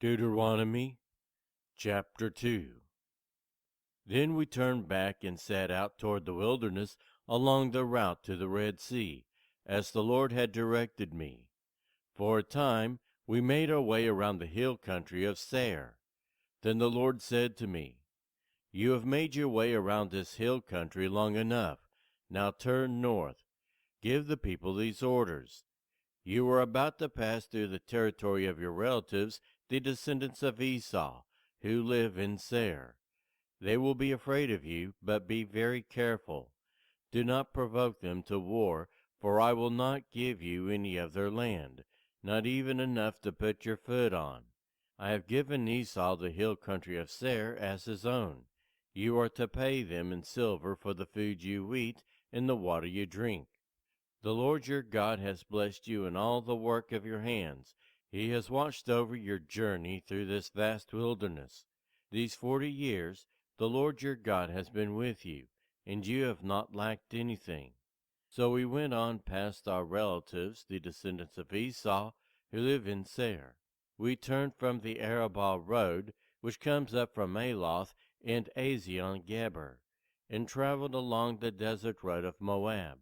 Deuteronomy chapter 2. Then we turned back and set out toward the wilderness along the route to the Red Sea, as the Lord had directed me. For a time we made our way around the hill country of Seir. Then the Lord said to me, "You have made your way around this hill country long enough. Now turn north. Give the people these orders. You are about to pass through the territory of your relatives, the descendants of Esau, who live in Seir. They will be afraid of you, but be very careful. Do not provoke them to war, for I will not give you any of their land, not even enough to put your foot on. I have given Esau the hill country of Seir as his own. You are to pay them in silver for the food you eat and the water you drink. The Lord your God has blessed you in all the work of your hands. He has watched over your journey through this vast wilderness. These 40 years the Lord your God has been with you, and you have not lacked anything." So we went on past our relatives, the descendants of Esau, who live in Seir. We turned from the Arabah road, which comes up from Aloth and Ezion Geber, and traveled along the desert road of Moab.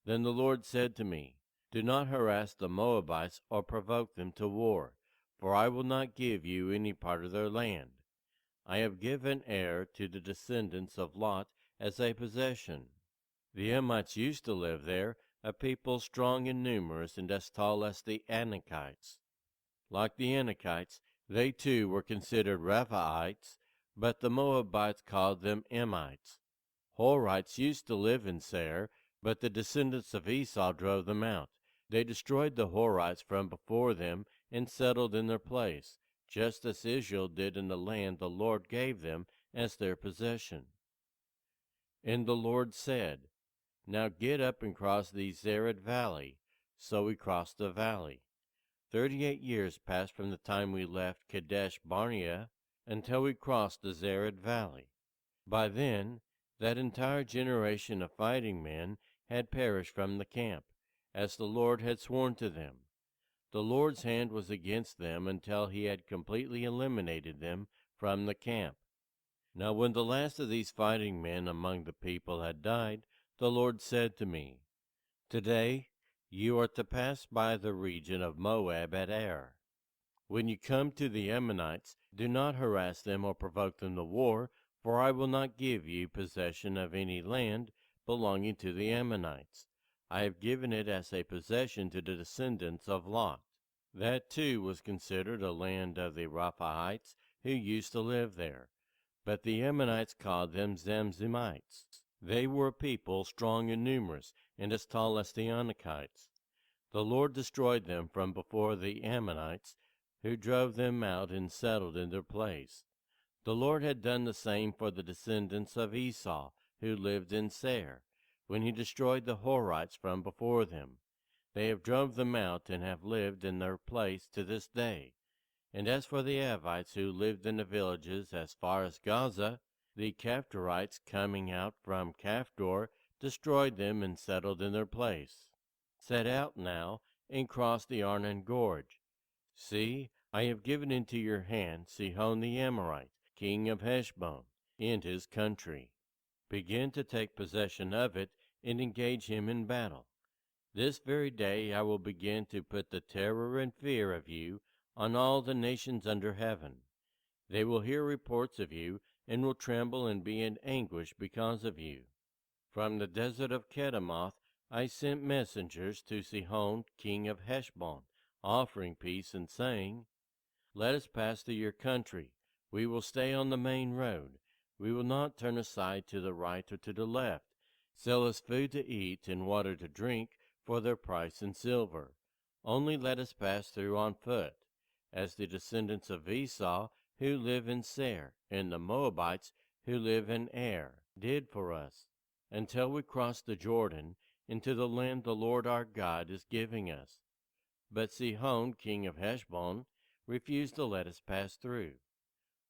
Then the Lord said to me, "Do not harass the Moabites or provoke them to war, for I will not give you any part of their land. I have given Ar to the descendants of Lot as a possession. The Emites used to live there, a people strong and numerous and as tall as the Anakites. Like the Anakites, they too were considered Rephaites, but the Moabites called them Emites. Horites used to live in Seir, but the descendants of Esau drove them out. They destroyed the Horites from before them and settled in their place, just as Israel did in the land the Lord gave them as their possession. And the Lord said, "Now get up and cross the Zered valley." So we crossed the valley. 38 years passed from the time we left Kadesh Barnea until we crossed the Zered valley. By then, that entire generation of fighting men had perished from the camp, as the Lord had sworn to them. The Lord's hand was against them until he had completely eliminated them from the camp. Now when the last of these fighting men among the people had died, the Lord said to me, "Today you are to pass by the region of Moab at Ar. When you come to the Ammonites, do not harass them or provoke them to war, for I will not give you possession of any land belonging to the Ammonites. I have given it as a possession to the descendants of Lot. That too was considered a land of the Rephaites who used to live there, but the Ammonites called them Zamzummites. They were a people strong and numerous, and as tall as the Anakites. The Lord destroyed them from before the Ammonites, who drove them out and settled in their place. The Lord had done the same for the descendants of Esau, who lived in Seir, when he destroyed the Horites from before them. They have drove them out and have lived in their place to this day. And as for the Avites who lived in the villages as far as Gaza, the Caphtorites coming out from Caphdor destroyed them and settled in their place. Set out now and cross the Arnon Gorge. See, I have given into your hand Sihon the Amorite, king of Heshbon, and his country. Begin to take possession of it and engage him in battle. This very day I will begin to put the terror and fear of you on all the nations under heaven. They will hear reports of you and will tremble and be in anguish because of you. From the desert of Kedemoth I sent messengers to Sihon, king of Heshbon, offering peace and saying, "Let us pass through your country. We will stay on the main road. We will not turn aside to the right or to the left. Sell us food to eat and water to drink for their price in silver. Only let us pass through on foot, as the descendants of Esau who live in Seir and the Moabites who live in Ar did for us, until we cross the Jordan into the land the Lord our God is giving us." But Sihon, king of Heshbon, refused to let us pass through.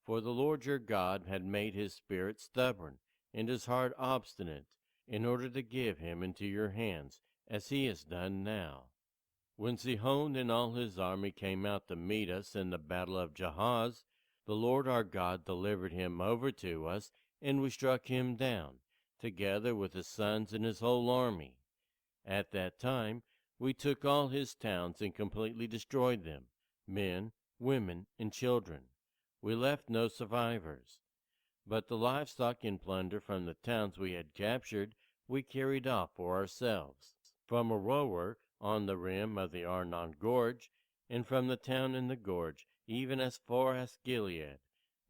For the Lord your God had made his spirit stubborn, and his heart obstinate, in order to give him into your hands, as he has done now. When Sihon and all his army came out to meet us in the battle of Jahaz, the Lord our God delivered him over to us, and we struck him down, together with his sons and his whole army. At that time we took all his towns and completely destroyed them, men, women, and children. We left no survivors. But the livestock and plunder from the towns we had captured we carried off for ourselves, from Aroer on the rim of the Arnon Gorge, and from the town in the gorge, even as far as Gilead.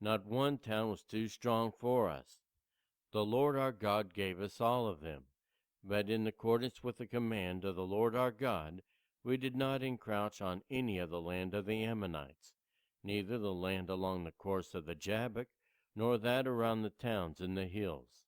Not one town was too strong for us. The Lord our God gave us all of them. But in accordance with the command of the Lord our God, we did not encroach on any of the land of the Ammonites, neither the land along the course of the Jabbok, nor that around the towns in the hills.